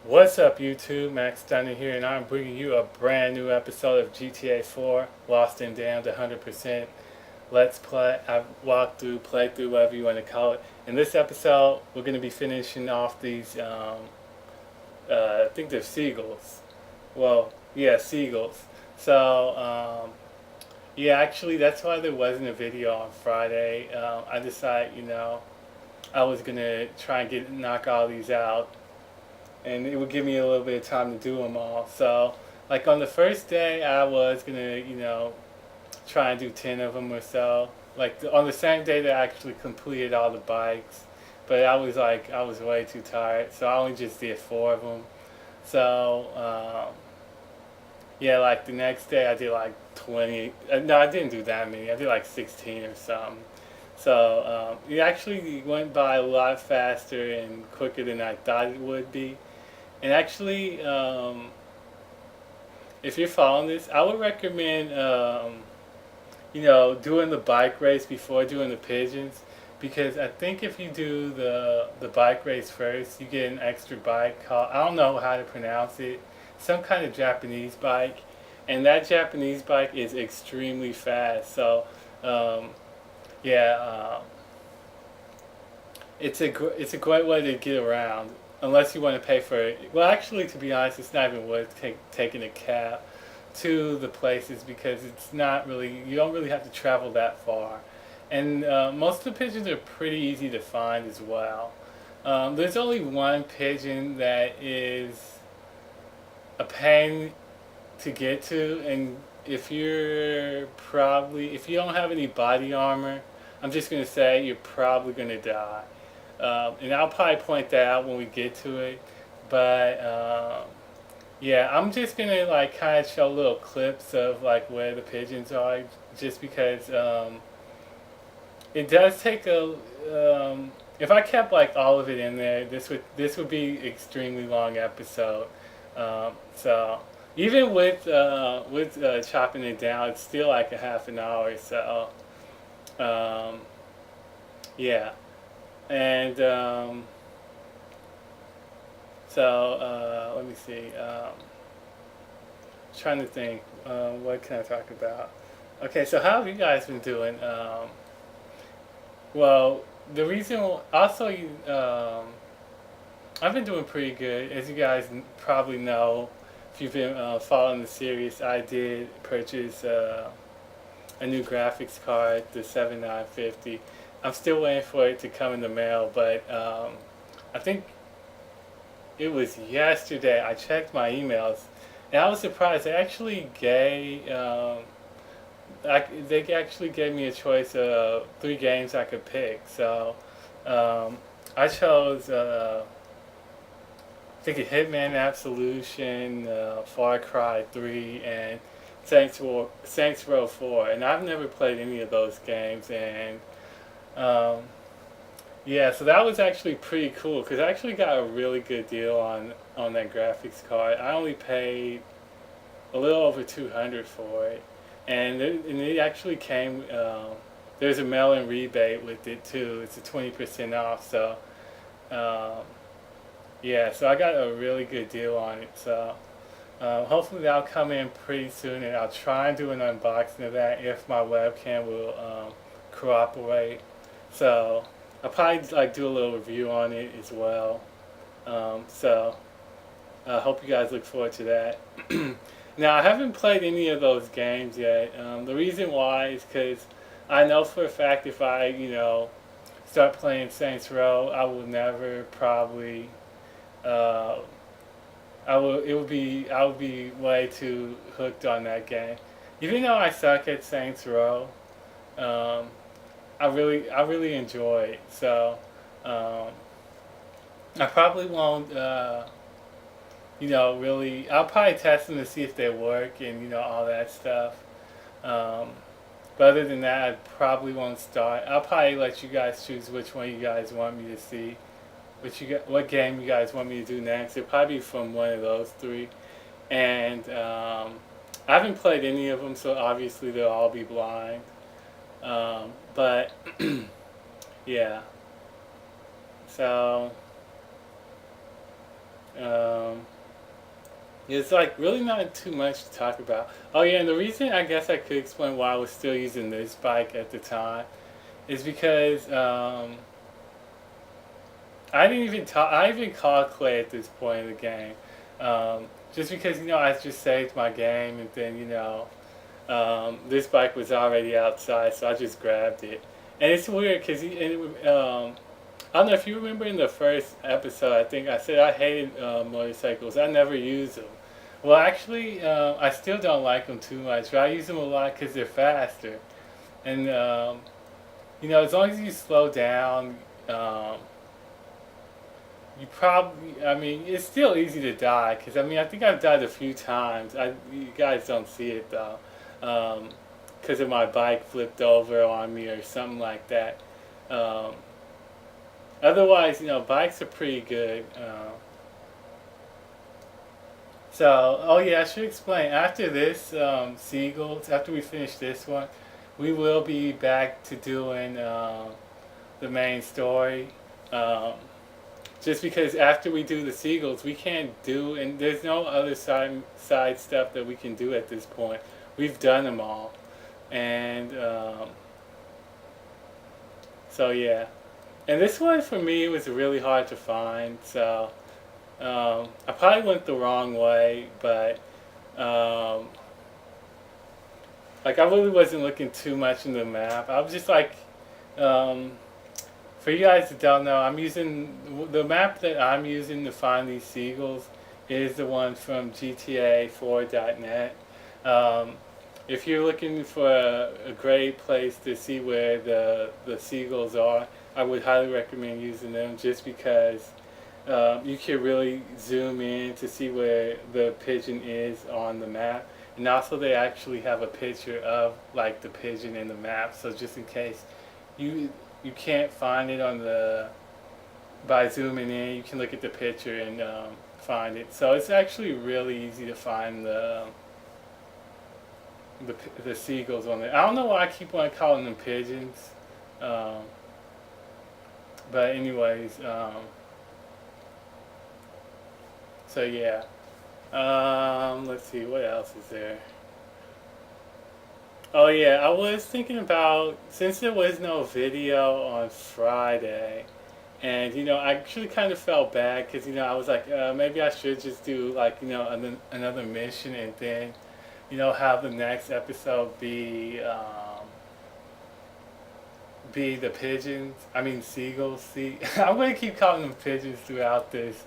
What's up, YouTube? Max Dunner here, and I'm bringing you a brand new episode of GTA 4 Lost and Damned 100%. Let's play, walk through, play through, whatever you want to call it. In this episode, we're going to be finishing off these, I think they're Seagulls. Well, yeah, Seagulls. So, yeah, actually, that's why there wasn't a video on Friday. I decided, I was going to try and knock all these out, and it would give me a little bit of time to do them all. So, like on the first day, I was gonna, try and do 10 of them or so. Like on the same day that I actually completed all the bikes, but I was way too tired, so I only just did 4 of them. So, yeah, like the next day I did like 20. No, I didn't do that many. I did like 16 or something. So it actually went by a lot faster and quicker than I thought it would be. And actually, if you're following this, I would recommend, doing the bike race before doing the pigeons, because I think if you do the bike race first, you get an extra bike called, I don't know how to pronounce it, some kind of Japanese bike, and that Japanese bike is extremely fast. So, um, yeah. It's a great way to get around, unless you want to pay for it. Well, actually, to be honest, it's not even worth taking a cab to the places, because it's not really, you don't really have to travel that far, and most of the pigeons are pretty easy to find as well. There's only one pigeon that is a pain to get to, and if you don't have any body armor, I'm just gonna say you're probably gonna die. And I'll probably point that out when we get to it. But yeah, I'm just gonna like kind of show little clips of like where the pigeons are, just because it does take a. If I kept like all of it in there, this would be extremely long episode. So even with chopping it down, it's still like a half an hour. So um, yeah. And let me see. Trying to think. What can I talk about? Okay, so how have you guys been doing? Well, the reason also I've been doing pretty good, as you guys probably know. If you've been following the series, I did purchase a new graphics card, the 7950. I'm still waiting for it to come in the mail, but I think it was yesterday I checked my emails, and I was surprised. They actually gave me a choice of 3 games I could pick. So I chose I think Hitman Absolution, Far Cry 3, and Saints Row 4. And I've never played any of those games, and um, yeah, so that was actually pretty cool, because I actually got a really good deal on that graphics card. I only paid a little over 200 for it, and it actually came. There's a mail-in rebate with it too. It's a 20% off. So um, yeah, so I got a really good deal on it. So hopefully that'll come in pretty soon, and I'll try and do an unboxing of that if my webcam will cooperate. So I'll probably like do a little review on it as well. So I hope you guys look forward to that. Now, I haven't played any of those games yet. The reason why is because I know for a fact if I, start playing Saints Row, I will never probably. Uh, I would be way too hooked on that game. Even though I suck at Saints Row, um, I really enjoy it. So um, I probably won't. Really, I'll probably test them to see if they work and all that stuff. Um, but other than that, I probably won't start. I'll probably let you guys choose which one you guys want me to see, what game you guys want me to do next. It'll probably be from one of those 3. And I haven't played any of them, so obviously they'll all be blind. But yeah, so um, It's like really not too much to talk about. Oh yeah, and the reason I guess I could explain why I was still using this bike at the time is because I didn't even talk. I even called Clay at this point in the game, just because I just saved my game, and then this bike was already outside, so I just grabbed it. And it's weird because I don't know if you remember in the first episode. I think I said I hated motorcycles. I never used them. Well, actually, I still don't like them too much, but I use them a lot because they're faster. And as long as you slow down. You probably, I mean, it's still easy to die because I think I've died a few times. You guys don't see it though, because of my bike flipped over on me or something like that. Um, Otherwise, bikes are pretty good. Oh yeah, I should explain. After this, Seagulls, after we finish this one, we will be back to doing the main story. Um, just because after we do the Seagulls, we can't do, and there's no other side stuff that we can do at this point. We've done them all, and so yeah. And this one for me was really hard to find, so I probably went the wrong way, but um, like I really wasn't looking too much in the map. I was just like. Um, For you guys that don't know, I'm using the map that I'm using to find these seagulls is the one from GTA 4.net. If you're looking for a great place to see where the seagulls are, I would highly recommend using them just because you can really zoom in to see where the pigeon is on the map. And also they actually have a picture of like the pigeon in the map, so just in case you you can't find it on the by zooming in, you can look at the picture and find it. So it's actually really easy to find the seagulls on there. I don't know why I keep on calling them pigeons, um, but anyways, so yeah. Let's see, what else is there? Oh yeah, I was thinking about since there was no video on Friday, and I actually kind of felt bad because I was like maybe I should just do like another mission and then have the next episode be the pigeons. I mean seagulls. See, I'm gonna keep calling them pigeons throughout this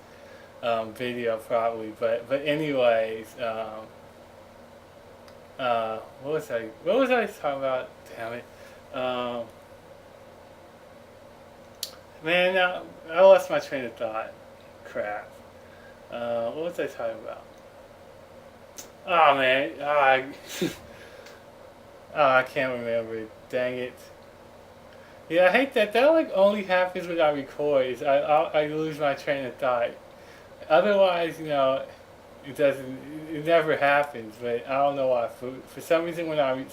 video probably, but anyways. What was I talking about? Damn it. Um, Man, now, I lost my train of thought. Crap. What was I talking about? Oh, man. I can't remember. Dang it. Yeah, I hate that. That like only happens when I record. I lose my train of thought. Otherwise, it doesn't. It never happens. But I don't know why. For some reason, when I when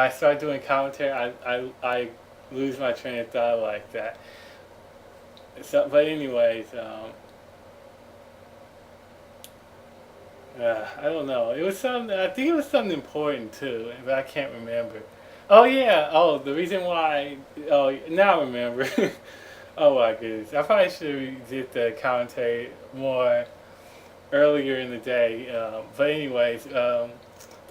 I start doing commentary, I lose my train of thought like that. So, but anyways, I don't know. It was something. I think it was something important too, but I can't remember. Oh yeah. Oh, the reason why. Oh, now I remember. Oh my goodness. I probably should have did the commentary more earlier in the day. But anyways, the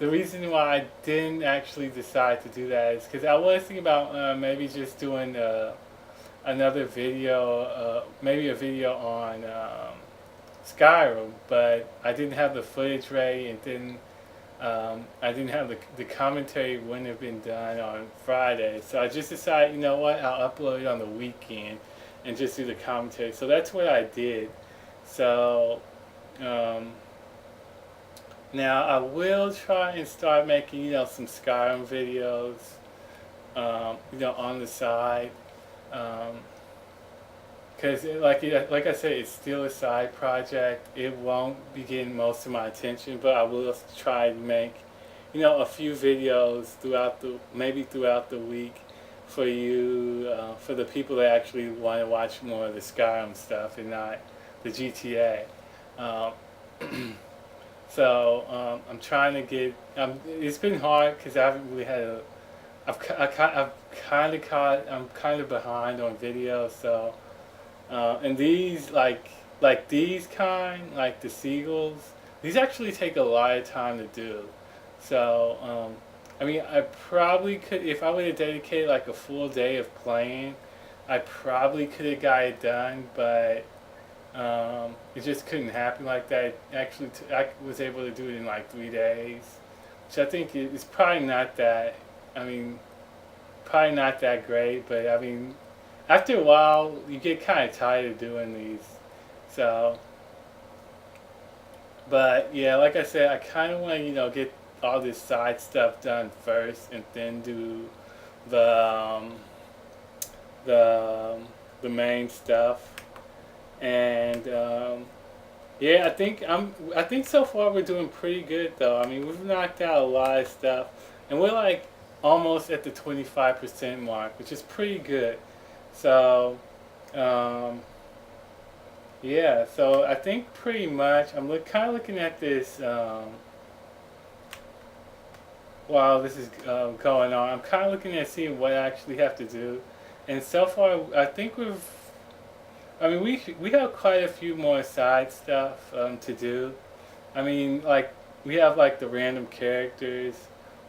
reason why I didn't actually decide to do that is because I was thinking about maybe just doing another video, maybe a video on Skyrim, but I didn't have the footage ready, and then I didn't have the commentary wouldn't have been done on Friday, so I just decided, you know what, I'll upload it on the weekend and just do the commentary. So that's what I did. So um, now I will try and start making, some Skyrim videos, on the side. Because like I said, it's still a side project. It won't be getting most of my attention, but I will try to make, a few videos maybe throughout the week for you, for the people that actually want to watch more of the Skyrim stuff and not the GTA. Um, So I'm trying to get. It's been hard because I haven't really had a. I've kind of caught. I'm kind of behind on videos. So and these like these kind like the Seagulls. These actually take a lot of time to do. So I mean I probably could if I would have dedicated like a full day of playing. I probably could have got it done, but it just couldn't happen like that. Actually, I was able to do it in like 3 days, which I think is probably not that. I mean, probably not that great. But I mean, after a while, you get kind of tired of doing these. So, but yeah, like I said, I kind of want to get all this side stuff done first, and then do the the the main stuff. And yeah, I think so far we're doing pretty good though. I mean, we've knocked out a lot of stuff, and we're like almost at the 25% mark, which is pretty good. So um, yeah, so I think pretty much kind of looking at this while this is going on. I'm kind of looking at seeing what I actually have to do, and so far I think we've. I mean, we have quite a few more side stuff to do. I mean, like we have like the random characters.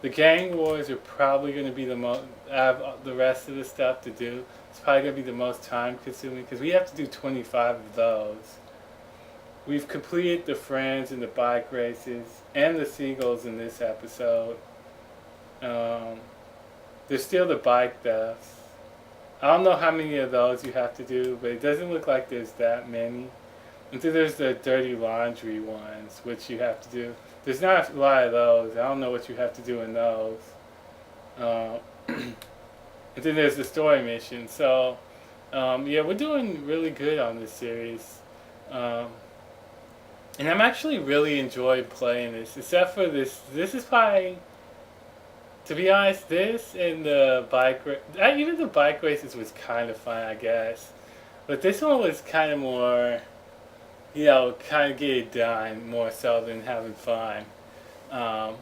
The gang wars are probably going to be the most. Have the rest of the stuff to do. It's probably going to be the most time consuming because we have to do 25 of those. We've completed the friends and the bike races and the seagulls in this episode. Um, there's still the bike thefts. I don't know how many of those you have to do, but it doesn't look like there's that many. And then there's the dirty laundry ones, which you have to do. There's not a lot of those. I don't know what you have to do in those. And then there's the story mission. So, yeah, we're doing really good on this series. Um, and I'm actually really enjoying playing this, except for this. This is probably, to be honest, this and the even the bike races was kind of fun, I guess. But this one was kind of more, kind of get it done more so than having fun. Um,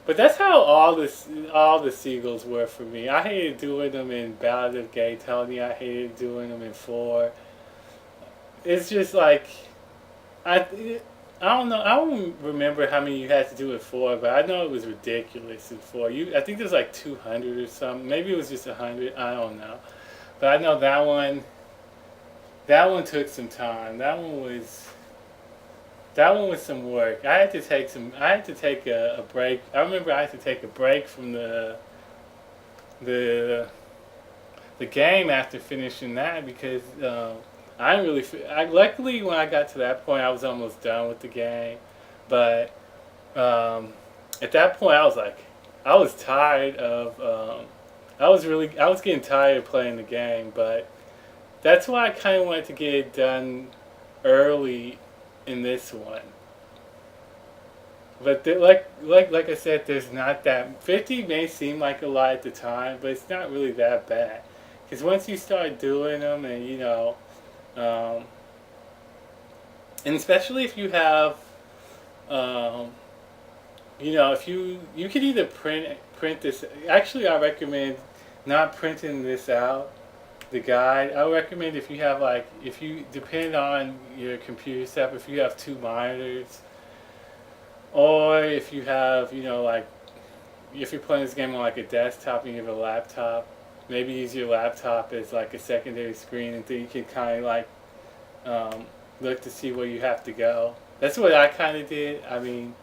but that's how all the Seagulls were for me. I hated doing them in Ballad of Gay Tony. I hated doing them in 4. It's just like I I don't know. I don't remember how many you had to do it for, but I know it was ridiculous in 4. I think there's like 200 or something. Maybe it was just 100. I don't know. But I know that one. That one took some time. That one was some work. I had to take some. I had to take a break. I remember I had to take a break from the the game after finishing that because I didn't really. Luckily, when I got to that point, I was almost done with the game. But at that point, I was like, I was tired of. I was getting tired of playing the game. But that's why I kind of wanted to get it done early in this one. But like I said, there's not that 50 may seem like a lot at the time, but it's not really that bad. Because once you start doing them, and um, and especially if you have, um, if you could either print this. Actually, I recommend not printing this out. The guide. I would recommend if you have if you depend on your computer setup, if you have 2 monitors, or if you have if you're playing this game on like a desktop and you have a laptop, maybe use your laptop as like a secondary screen, and then you can kind of look to see where you have to go. That's what I kind of did. I mean,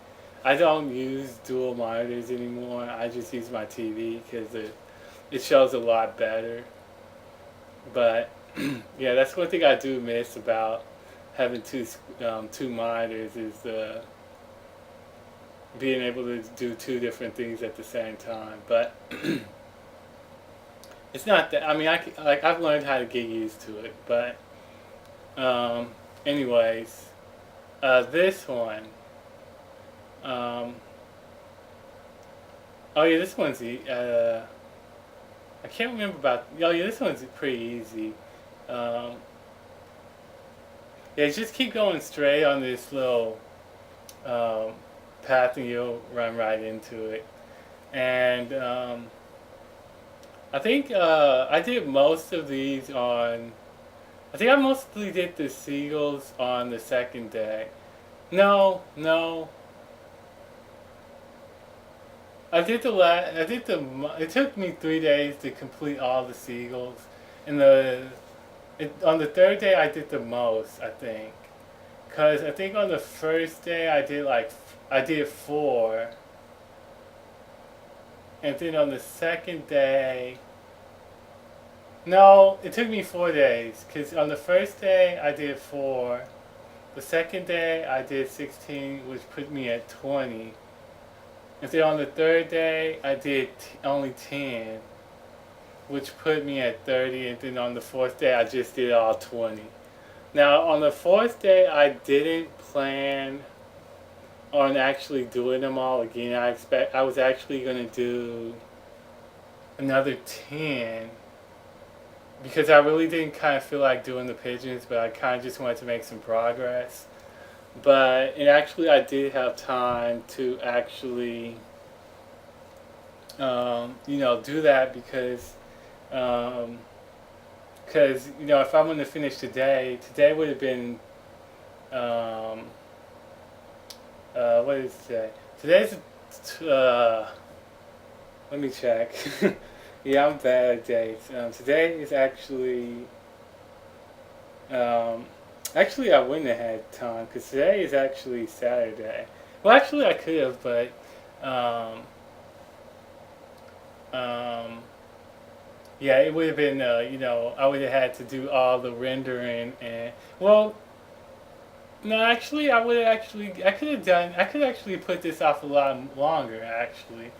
I don't use dual monitors anymore. I just use my TV because it shows a lot better. But yeah, that's one thing I do miss about having 2 monitors is being able to do 2 different things at the same time. But it's not that. I mean, I've learned how to get used to it. But anyways, this one. Oh yeah, this one's I can't remember about. Oh yeah, this one's pretty easy. Um, Yeah, just keep going straight on this little um, path, and you'll run right into it. And I think I did most of these on. I think I mostly did the Seagulls on the second day. No, no. I did the last. I did the. It took me 3 days to complete all the Seagulls, and on the third day I did the most. I think, cause I think on the first day I did four, and then on the second day. No, it took me 4 days. Cause on the first day I did four. The second day I did 16, which put me at 20. And then on the third day I did only 10, which put me at 30. And then on the fourth day I just did all 20. Now on the fourth day I didn't plan on actually doing them all again. I was actually gonna do another 10 because I really didn't kind of feel like doing the pigeons, but I kind of just wanted to make some progress. And actually, I did have time to actually, do that because if I wanted to finish today would have been, um, what is today? Let me check. Yeah, I'm bad at dates. Today is um, actually, I wouldn't have had time because today is actually Saturday. Well, actually, I could have, but um, um, yeah, it would have been. I would have had to do all the rendering and well, no, actually, I could have done. I could actually put this off a lot longer, actually,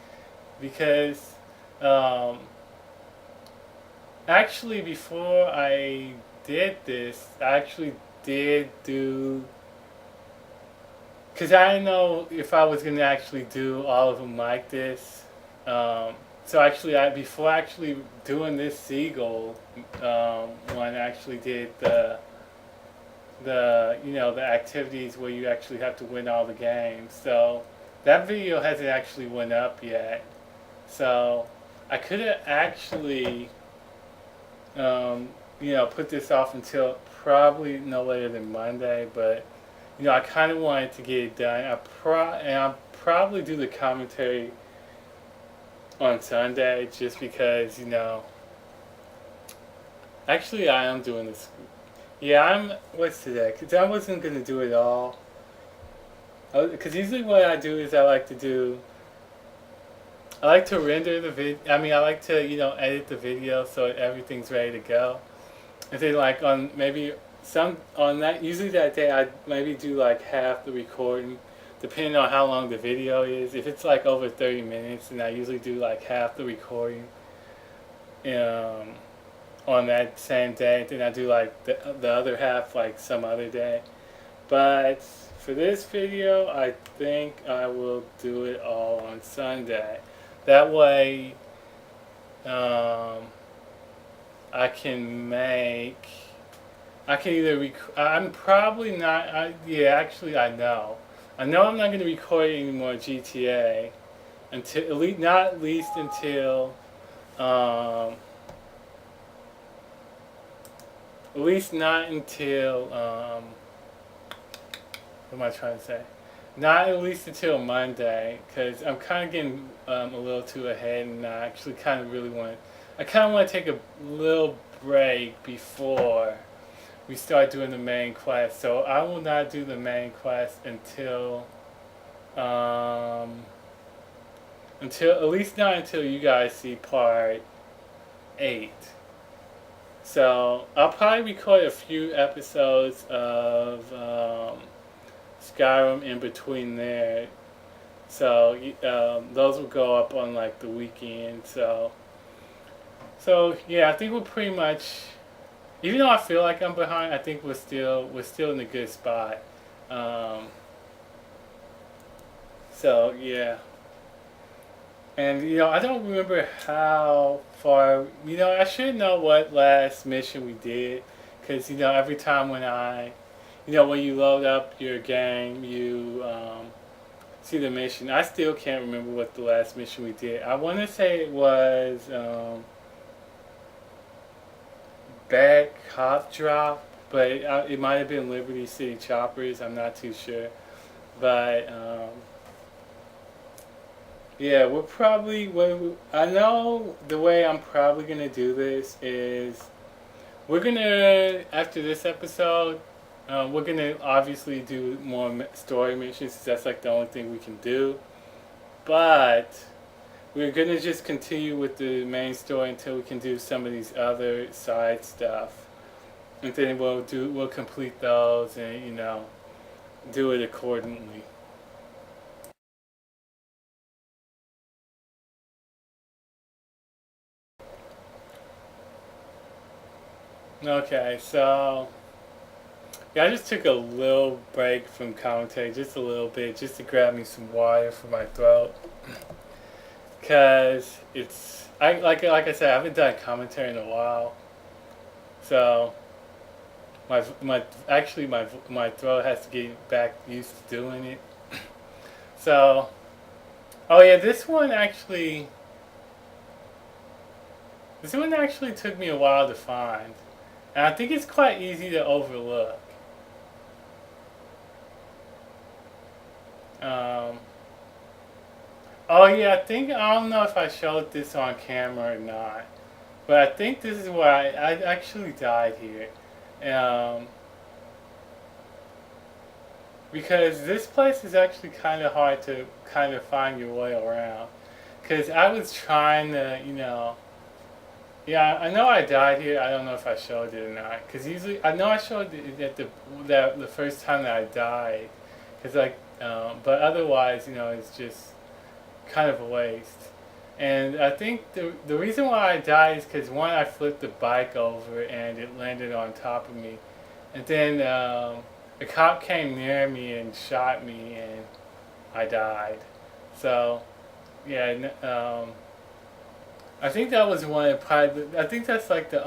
because um, actually before I did this, I actually did do because I didn't know if I was gonna actually do all of them like this. So actually, I before actually doing this seagull one, I actually did the activities where you actually have to win all the games. So that video hasn't actually went up yet. So I could have actually put this off until probably no later than Monday, but I kind of wanted to get it done. And I'll probably do the commentary on Sunday just because Actually, I am doing this. Yeah, What's today? Because I wasn't gonna do it all. Because usually what I do is I like to render the vid. I mean, I like to edit the video so everything's ready to go. And then like on maybe some on that usually that day I maybe do like half the recording, depending on how long the video is. If it's like over 30 minutes, then I usually do like half the recording um, on that same day. Then I do like the other half like some other day. But for this video, I think I will do it all on Sunday. That way, I can make. I can either I'm probably not. Yeah, actually, I know. I know I'm not going to record any more GTA until at least until um, at least not until what am I trying to say? Not at least until Monday, because I'm kind of getting a little too ahead, and I actually kind of really want. I kind of want to take a little break before we start doing the main quest. So I will not do the main quest until at least not until you guys see part 8. So I'll probably record a few episodes of Skyrim in between there. So those will go up on like the weekend. So yeah, I think we're pretty much. Even though I feel like I'm behind, I think we're still in a good spot. Um, so yeah, and I don't remember how far. I should know what last mission we did, because every time when when you load up your game, you see the mission. I still can't remember what the last mission we did. I want to say it was Bad Cop Drop, but it might have been Liberty City Choppers. I'm not too sure. But yeah, we're probably. I know the way I'm probably gonna do this is we're gonna after this episode. We're gonna obviously do more story missions. That's like the only thing we can do. But we're gonna just continue with the main story until we can do some of these other side stuff, and then we'll complete those and do it accordingly. Okay, so yeah, I just took a little break from commentary, just a little bit, just to grab me some water for my throat, cause it's like I said, I haven't done commentary in a while, so my throat has to get back used to doing it. So oh yeah, this one actually took me a while to find, and I think it's quite easy to overlook. Um, oh yeah, I don't know if I showed this on camera or not, but I think this is where I actually died here. Um, because this place is actually kind of hard to kind of find your way around. Because I was trying to, yeah, I know I died here. I don't know if I showed it or not. Because usually, I know I showed it at the first time that I died. Cause but otherwise, it's just kind of a waste. And I think the reason why I died is because one, I flipped the bike over and it landed on top of me, and then a cop came near me and shot me, and I died. So yeah, I think that was one. Probably, I think that's like the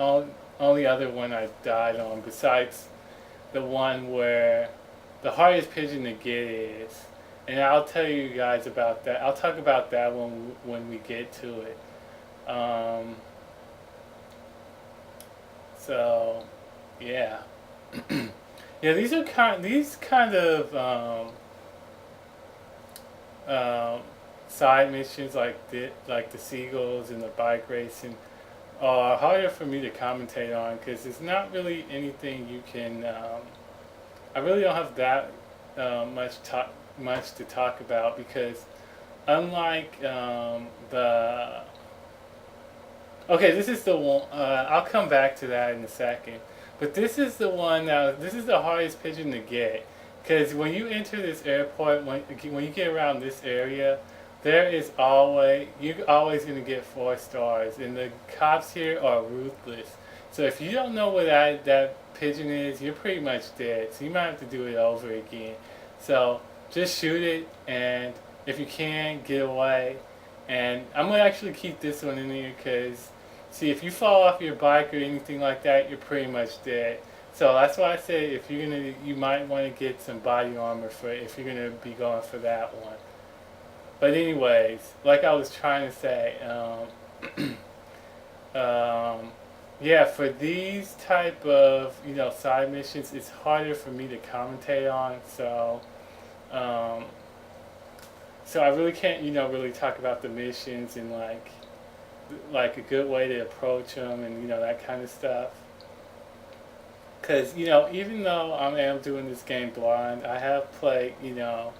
only other one I died on, besides the one where the hardest pigeon to get is. And I'll tell you guys about that. I'll talk about that when we get to it. Um, so, yeah, yeah. These kind of side missions like the Seagulls and the bike racing are harder for me to commentate on because it's not really anything you can. I really don't have that much to talk about because unlike the okay, this is the one. I'll come back to that in a second. But this is the one. This is the hardest pigeon to get because when you enter this airport, when you get around this area, there is always you're always gonna get 4 stars, and the cops here are ruthless. So if you don't know where that pigeon is, you're pretty much dead. So you might have to do it over again. So just shoot it, and if you can, get away. And I'm gonna actually keep this one in here because, see, if you fall off your bike or anything like that, you're pretty much dead. So that's why I say if you might want to get some body armor for it if you're gonna be going for that one. But anyways, like I was trying to say, yeah, for these type of side missions, it's harder for me to commentate on. Um, so I really can't really talk about the missions and like a good way to approach them and that kind of stuff. Because even though I am doing this game blind, I have played the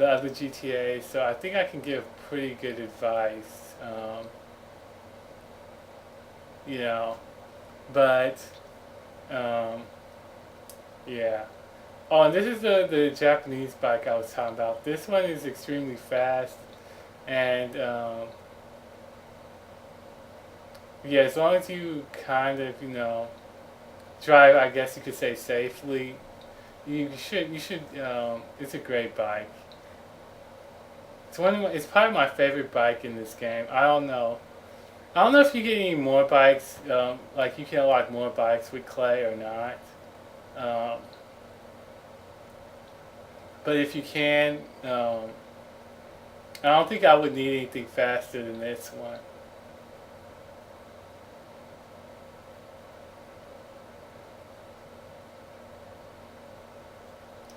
other GTA, so I think I can give pretty good advice. You know, but um, yeah. Oh, and this is the Japanese bike I was talking about. This one is extremely fast, and yeah, as long as you kind of drive, I guess you could say safely, you should. It's a great bike. It's probably my favorite bike in this game. I don't know. I don't know if you get any more bikes, like you can unlock more bikes with Clay or not. But if you can, I don't think I would need anything faster than this one.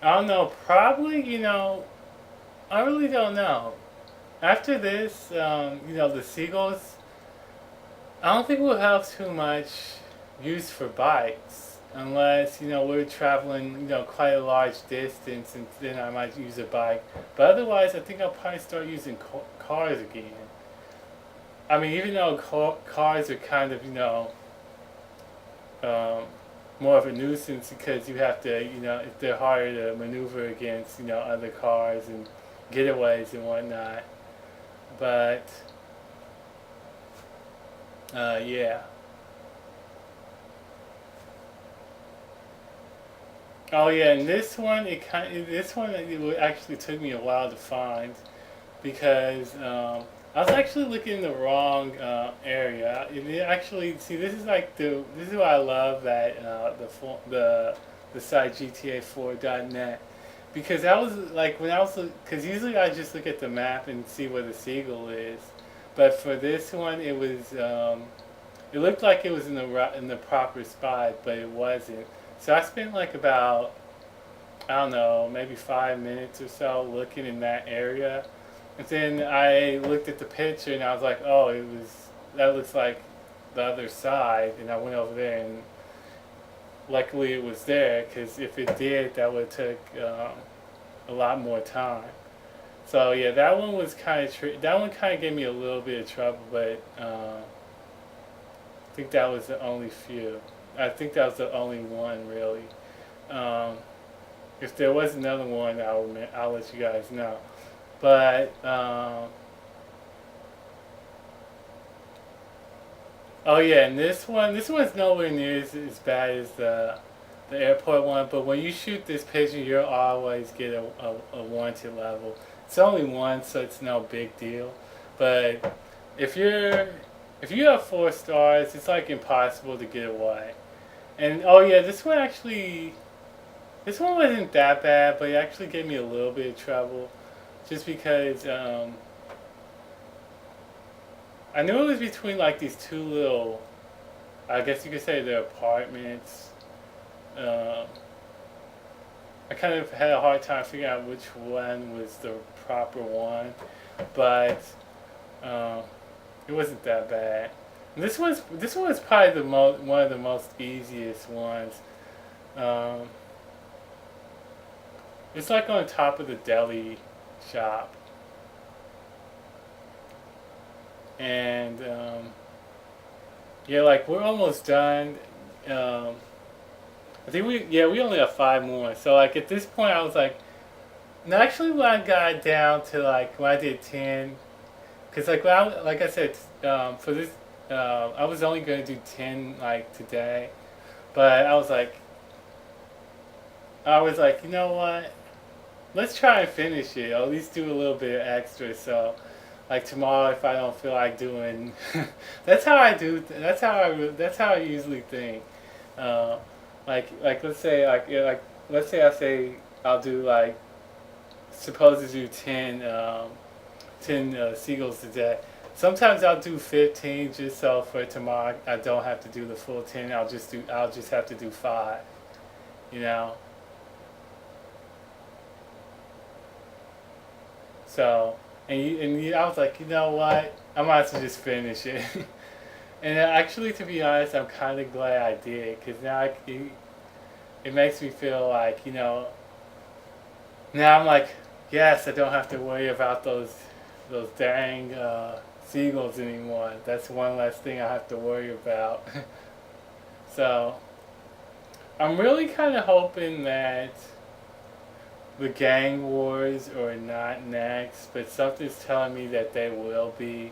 I don't know. Probably, I really don't know. After this, the Seagulls, I don't think we'll have too much use for bikes unless, we're traveling, quite a large distance and then I might use a bike. But otherwise, I think I'll probably start using cars again. I mean, even though cars are kind of, um, more of a nuisance because you have to, they're harder to maneuver against, other cars and getaways and whatnot. But, yeah. Oh yeah, and this one actually took me a while to find because I was actually looking in the wrong area. It actually, see, this is why I love that the site GTA4.net because I was like when I was because usually I just look at the map and see where the seagull is, but for this one it looked like it was in the proper spot, but it wasn't. So I spent like about I don't know maybe 5 minutes or so looking in that area, and then I looked at the picture and I was like, oh, that looks like the other side, and I went over there and luckily it was there because if it did, that would have took a lot more time. So yeah, that one was kind of that one kind of gave me a little bit of trouble, but I think that was the only few. I think that was the only one really. Um, if there was another one, I'll let you guys know. But oh yeah, and this one's nowhere near as bad as the airport one. But when you shoot this picture, you'll always get a warranted level. It's only one, so it's no big deal. But if you're if you have 4 stars, it's like impossible to get away. And oh yeah, this one wasn't that bad, but it actually gave me a little bit of trouble, just because I knew it was between like these two little, I guess you could say they're apartments. Um, I kind of had a hard time figuring out which one was the proper one, but um, it wasn't that bad. And this one was probably one of the most easiest ones. Um, it's like on top of the deli shop, and yeah, like we're almost done. Um, I think we only have 5 more. So like at this point, I was like, no, actually, when I got down to like when I did 10, because like I said, for this, I was only going to do 10 like today, but I was like, you know what? Let's try and finish it. Or at least do a little bit extra. So, like tomorrow, if I don't feel like doing, that's how I do. That's how I usually think. Uh, like let's say let's say I say I'll do like supposed to do 10 seagulls today. Sometimes I'll do 15 just so for tomorrow I don't have to do the full 10. I'll just have to do 5. You know. So I was like, you know what? I might as well just finish it. And actually, to be honest, I'm kind of glad I did because it makes me feel like now I'm like, yes, I don't have to worry about those dang seagulls anymore. That's one less thing I have to worry about. So I'm really kind of hoping that the gang wars are not next, but something's telling me that they will be.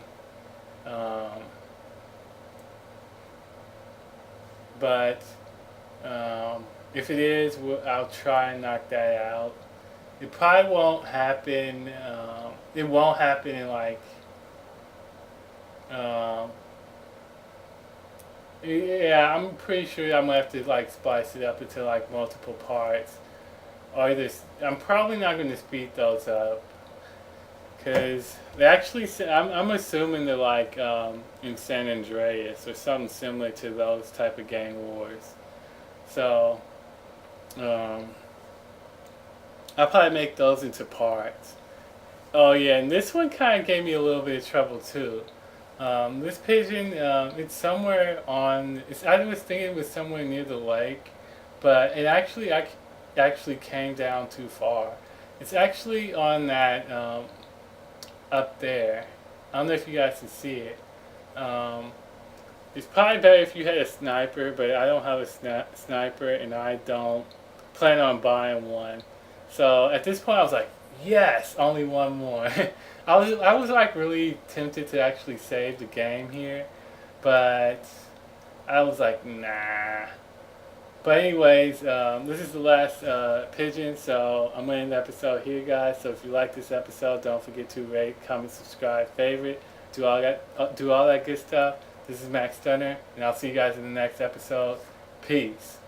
Um, but if it is, I'll try and knock that out. It probably won't happen. It won't happen in like. Um, yeah, I'm pretty sure I'm gonna have to like splice it up into like multiple parts. or this. I'm probably not going to speed those up because they actually. I'm assuming they're like in San Andreas or something similar to those type of gang wars. So um, I'll probably make those into parts. Oh yeah, and this one kind of gave me a little bit of trouble too. This pigeon, it's somewhere on. I was thinking it was somewhere near the lake, but actually came down too far. It's actually on that up there. I don't know if you guys can see it. Um, it's probably better if you had a sniper, but I don't have a sniper, and I don't plan on buying one. So at this point, I was like, yes, only one more. I was like really tempted to actually save the game here, but I was like, nah. But anyways, this is the last pigeon, so I'm gonna end the episode here, guys. So if you like this episode, don't forget to rate, comment, subscribe, favorite, do all that good stuff. This is Max Stunner, and I'll see you guys in the next episode. Peace.